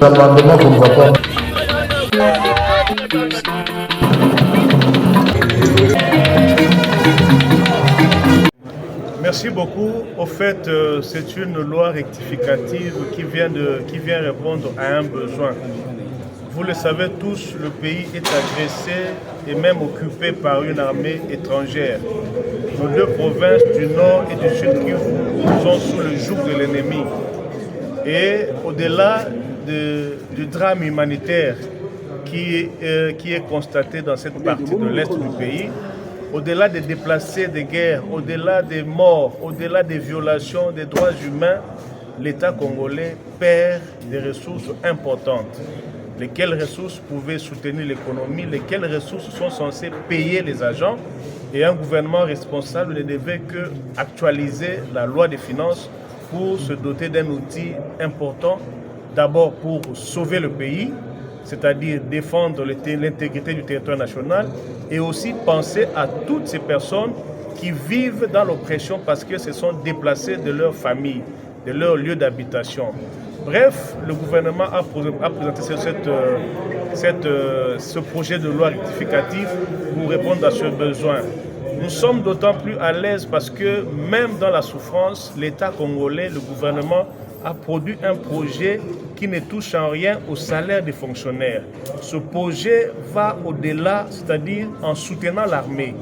L'amendement qu'on va pas. Merci beaucoup. Au fait, c'est une loi rectificative qui vient répondre à un besoin. Vous le savez tous, le pays est agressé et même occupé par une armée étrangère. Nos deux provinces du Nord et du Sud Kivu sont sous le joug de l'ennemi. Et au-delà du drame humanitaire qui est constaté dans cette partie de l'Est du pays, au-delà des déplacés de guerre, au-delà des morts, au-delà des violations des droits humains, l'État congolais perd des ressources importantes. Lesquelles ressources pouvaient soutenir l'économie, lesquelles ressources sont censées payer les agents. Et un gouvernement responsable ne devait que actualiser la loi des finances pour se doter d'un outil important, d'abord pour sauver le pays, c'est-à-dire défendre l'intégrité du territoire national, et aussi penser à toutes ces personnes qui vivent dans l'oppression parce que se sont déplacées de leur famille, de leur lieu d'habitation. Bref, le gouvernement a présenté ce projet de loi rectificative pour répondre à ce besoin. Nous sommes d'autant plus à l'aise parce que même dans la souffrance, l'État congolais, le gouvernement, a produit un projet qui ne touche en rien au salaire des fonctionnaires. Ce projet va au-delà, c'est-à-dire en soutenant l'armée.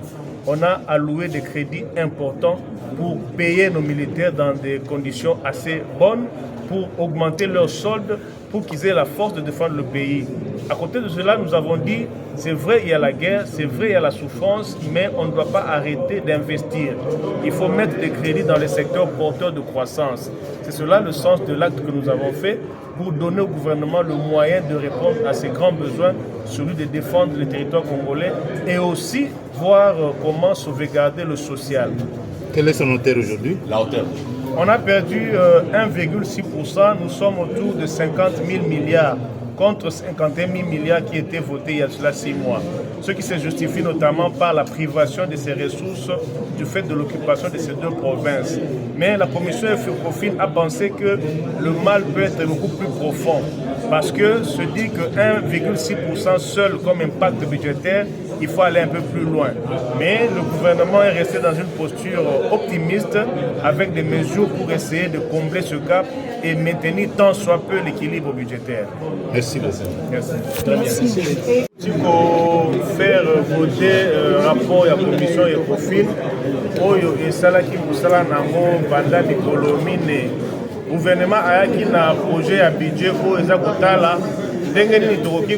On a alloué des crédits importants pour payer nos militaires dans des conditions assez bonnes, pour augmenter leur solde, pour qu'ils aient la force de défendre le pays. À côté de cela, nous avons dit, c'est vrai, il y a la guerre, c'est vrai, il y a la souffrance, mais on ne doit pas arrêter d'investir. Il faut mettre des crédits dans les secteurs porteurs de croissance. C'est cela le sens de l'acte que nous avons fait pour donner au gouvernement le moyen de répondre à ses grands besoins, celui de défendre le territoire congolais et aussi voir comment sauvegarder le social. Quelle est son hauteur aujourd'hui? La hauteur. On a perdu 1,6%, nous sommes autour de 50 000 milliards contre 51 000 milliards qui étaient votés il y a cela 6 mois. Ce qui se justifie notamment par la privation de ces ressources du fait de l'occupation de ces deux provinces. Mais la commission EFOCOFIN a pensé que le mal peut être beaucoup plus profond parce que se dit que 1,6% seul comme impact budgétaire, il faut aller un peu plus loin. Mais le gouvernement est resté dans une posture optimiste avec des mesures pour essayer de combler ce gap et maintenir tant soit peu l'équilibre budgétaire. Merci beaucoup. Merci. Très bien. Si vous faire voter rapport à la commission ECOFIN, oyo esalaki musala nango banda mikolo mine. Gouvernement ayaki na projet ya budget oyo eza kotala ndenge nini tokoki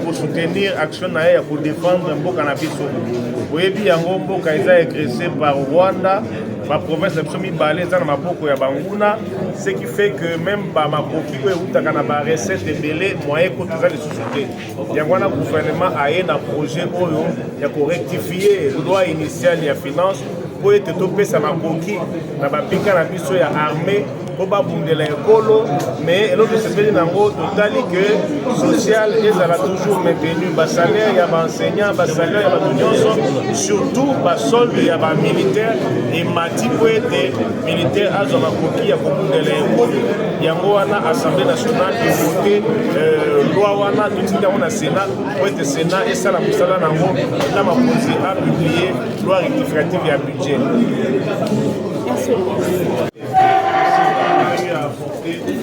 kosoutenir action na ye ya kodéfendre mboka na biso. Oyebi yango mboka eza agressé par Rwanda, ma province na biso mibale eza na maboko ya banguna, ce qui fait que même bamakoki oyo eutaka na barecette ebele moyen koto eza lisusu te. Yango wana gouvernement aye na projet oyo ya korectifier loi initiale ya finance po ete topesa makoki na bapika na biso ya armée po babundela ekolo, mais eloko sepeli nango totali que social ezala toujours maintenu, basalaire ya baenseignant, basalaire ya bato nyonso, surtout basolde ya bamilitaire emati po ete militaire azwa makoki ya kobundela ekolo. Yango wana Assemblée nationale evote loi wana totindi yango na Sénat po ete Sénat esala mosala nango na makonzi apublie loi rectificative ya budget.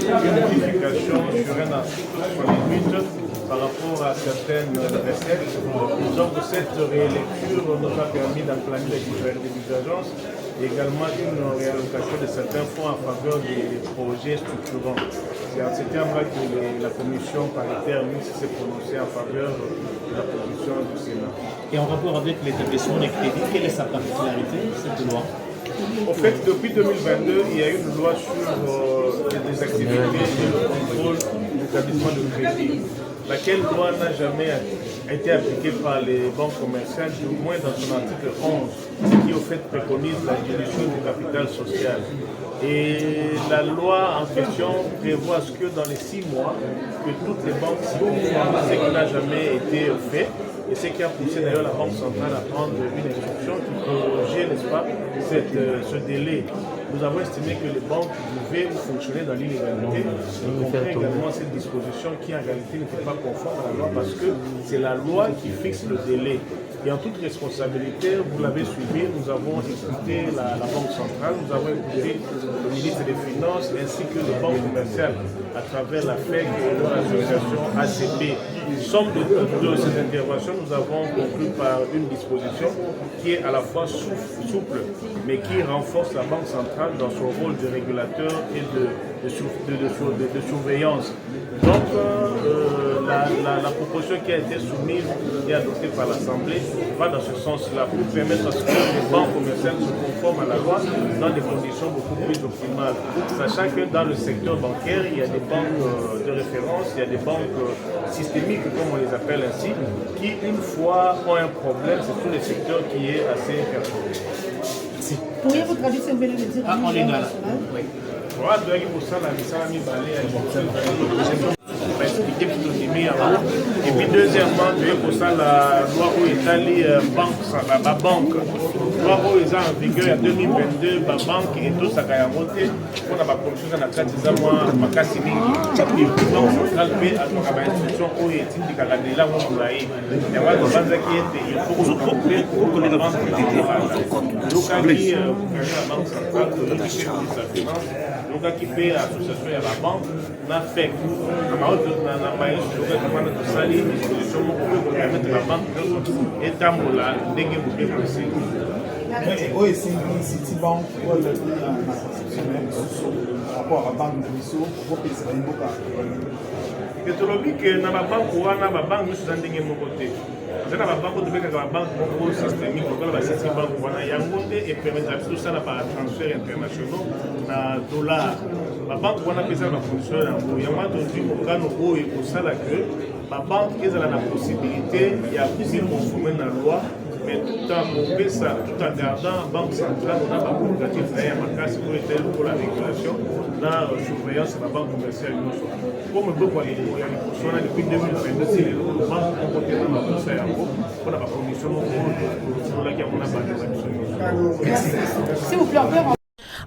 Une modification sur un article 68 par rapport à certaines recettes. Donc cette réélecture nous a permis d'emplanter les différentes agences et également une réallocation de certains fonds en faveur des projets structurants. C'est en ce terme-là que la commission paritaire s'est prononcée en faveur de la proposition du Sénat. Et en rapport avec l'établissement des crédits, quelle est sa particularité, cette loi? En fait, depuis 2022, il y a eu une loi sur les activités et le contrôle de l'établissement de crédit, laquelle loi n'a jamais a été appliquée par les banques commerciales, du moins dans son article 11, qui au fait préconise la dilution du capital social. Et la loi en question prévoit que dans les 6 mois, que toutes les banques s'y conforment, ce qui n'a jamais été fait. Et ce qui a poussé d'ailleurs la Banque centrale à prendre une instruction qui prolongeait, n'est-ce pas, ce délai. Nous avons estimé que les banques pouvaient fonctionner dans l'illégalité. Nous comprenons également cette disposition qui en réalité n'était pas conforme à la loi parce que c'est la loi qui fixe le délai. Et en toute responsabilité, vous l'avez suivi, nous avons écouté la Banque centrale, nous avons écouté le ministre des Finances ainsi que les banques commerciales à travers la FEC et leur association ACP. Somme de ces interventions, nous avons conclu par une disposition qui est à la fois souple, mais qui renforce la Banque centrale dans son rôle de régulateur et de surveillance. Donc, la proposition qui a été soumise et adoptée par l'Assemblée va dans ce sens-là pour permettre à ce que les banques commerciales se conforment à la loi dans des conditions beaucoup plus optimales. Sachant que dans le secteur bancaire, il y a des banques de référence, il y a des banques systémiques, comme on les appelle ainsi, qui, une fois, ont un problème, c'est tout le secteur qui est assez perturbé. Merci. Pourriez-vous traduire ce que vous venez de dire en lingala? Oui. Et puis deuxièmement, pour ça la loi où Italie la banque, loi où ils ont en vigueur il y a 2022, la banque et tout ça a monté pour la production de la carte de moi makasi mingi. Donc central B à la institution où est indiqué la déjà où vous avez. Il y a une base qui est il faut que pour que les banques donc la banque centrale sa finance. Donc, qui fait l'association et la banque, n'a fait une disposition pour permettre la banque et Tamola, d'égérer possible. Oui, c'est Citibank ou le rapport à la banque de Misso pour que ça ait que tu l'as dit que dans la banque, ou dans la banque, nous sommes dans mon côté. Dans la banque, tu veux que la banque systémique, la Citibank, il y a un côté et permettre tout ça par transfert international dans dollars. La banque, on a besoin de la fonction, il y a un entendu au cas où il faut ça que la banque est dans la possibilité, il y a plusieurs conformer dans la loi. Mais tout en gardant la Banque centrale, on a pas prérogative à ma pour la régulation, la surveillance de la banque commerciale. Comme on peut voir depuis 2022, c'est les banques ont voté dans la bourse pour la commission pour laquelle on a pas de S'il vous plaît, encore.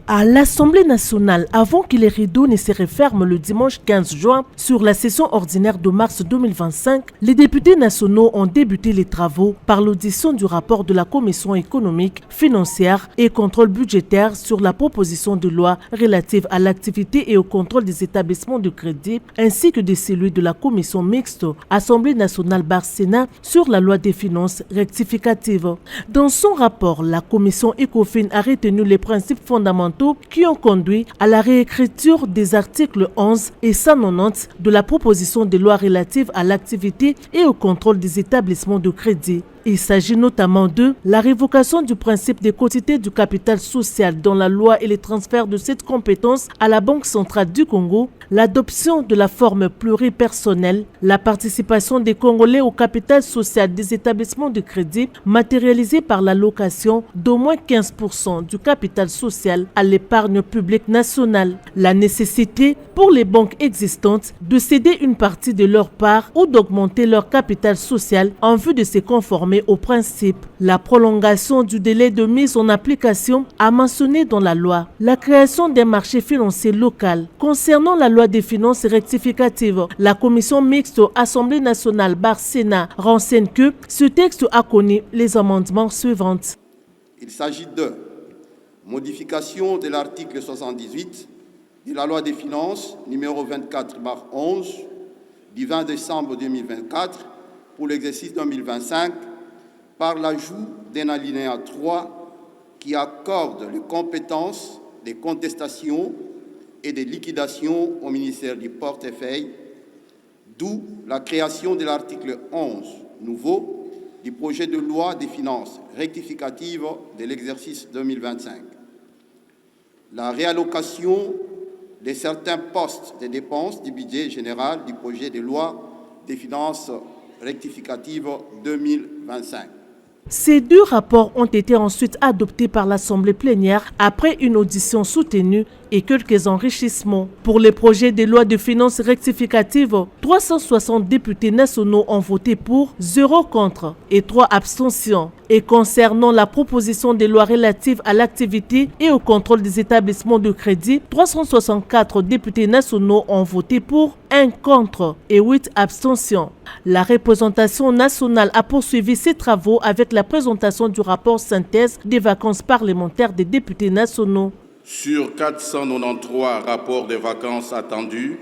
À l'Assemblée nationale, avant que les rideaux ne se referment le dimanche 15 juin sur la session ordinaire de mars 2025, les députés nationaux ont débuté les travaux par l'audition du rapport de la Commission économique, financière et contrôle budgétaire sur la proposition de loi relative à l'activité et au contrôle des établissements de crédit, ainsi que de celui de la Commission mixte Assemblée nationale Bar-Sénat sur la loi des finances rectificative. Dans son rapport, la Commission ECOFIN a retenu les principes fondamentaux qui ont conduit à la réécriture des articles 11 et 190 de la proposition de loi relative à l'activité et au contrôle des établissements de crédit. Il s'agit notamment de la révocation du principe de quotité du capital social dans la loi et les transferts de cette compétence à la Banque centrale du Congo, l'adoption de la forme pluripersonnelle, la participation des Congolais au capital social des établissements de crédit matérialisée par l'allocation d'au moins 15% du capital social à l'épargne publique nationale, la nécessité pour les banques existantes de céder une partie de leur part ou d'augmenter leur capital social en vue de se conformer au principe, la prolongation du délai de mise en application a mentionné dans la loi la création d'un marché financier local. Concernant la loi des finances rectificatives, la commission mixte Assemblée nationale Bar-Sénat renseigne que ce texte a connu les amendements suivants. Il s'agit de modification de l'article 78 de la loi des finances numéro 24/11 du 20 décembre 2024 pour l'exercice 2025 par l'ajout d'un alinéa 3 qui accorde les compétences des contestations et des liquidations au ministère du portefeuille, d'où la création de l'article 11 nouveau du projet de loi des finances rectificative de l'exercice 2025. La réallocation de certains postes de dépenses du budget général du projet de loi des finances rectificative 2025. Ces deux rapports ont été ensuite adoptés par l'Assemblée plénière après une audition soutenue et quelques enrichissements. Pour les projets de loi de finances rectificatives, 360 députés nationaux ont voté pour, 0 contre et 3 abstentions. Et concernant la proposition de loi relative à l'activité et au contrôle des établissements de crédit, 364 députés nationaux ont voté pour, 1 contre et 8 abstentions. La représentation nationale a poursuivi ses travaux avec la présentation du rapport synthèse des vacances parlementaires des députés nationaux. Sur 493 rapports de vacances attendus,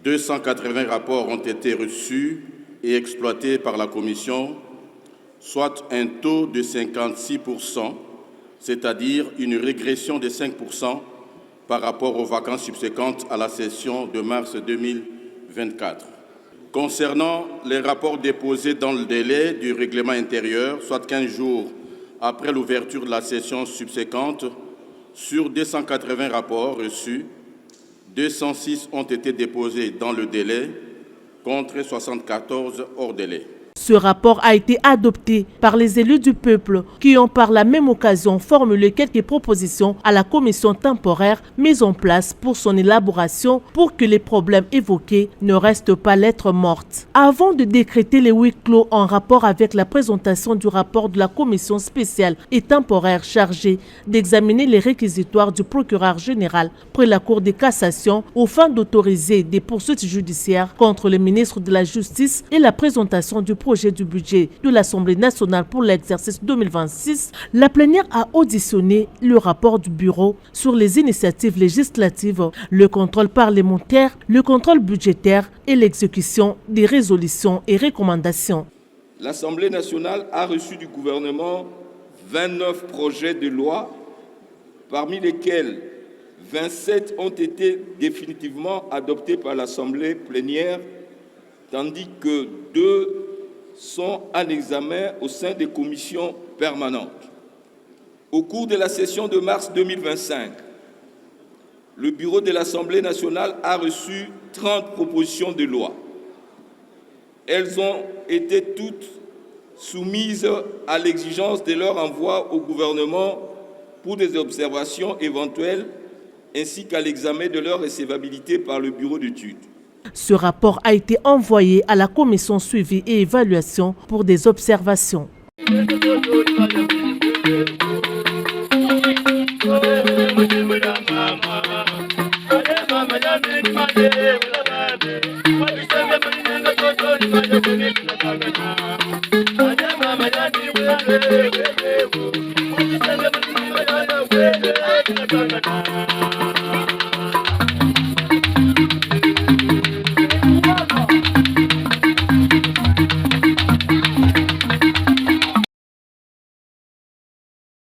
280 rapports ont été reçus et exploités par la Commission, soit un taux de 56%, c'est-à-dire une régression de 5% par rapport aux vacances subséquentes à la session de mars 2024. Concernant les rapports déposés dans le délai du règlement intérieur, soit 15 jours après l'ouverture de la session subséquente, sur 280 rapports reçus, 206 ont été déposés dans le délai, contre 74 hors délai. Ce rapport a été adopté par les élus du peuple qui ont par la même occasion formulé quelques propositions à la commission temporaire mise en place pour son élaboration pour que les problèmes évoqués ne restent pas lettre morte. Avant de décréter les huis clos en rapport avec la présentation du rapport de la commission spéciale et temporaire chargée d'examiner les réquisitoires du procureur général près la Cour de cassation aux fins d'autoriser des poursuites judiciaires contre le ministre de la Justice et la présentation du projet du budget de l'Assemblée nationale pour l'exercice 2026, la plénière a auditionné le rapport du bureau sur les initiatives législatives, le contrôle parlementaire, le contrôle budgétaire et l'exécution des résolutions et recommandations. L'Assemblée nationale a reçu du gouvernement 29 projets de loi, parmi lesquels 27 ont été définitivement adoptés par l'Assemblée plénière, tandis que 2 sont en examen au sein des commissions permanentes. Au cours de la session de mars 2025, le bureau de l'Assemblée nationale a reçu 30 propositions de loi. Elles ont été toutes soumises à l'exigence de leur envoi au gouvernement pour des observations éventuelles ainsi qu'à l'examen de leur recevabilité par le bureau d'études. Ce rapport a été envoyé à la commission suivi et évaluation pour des observations. Mama,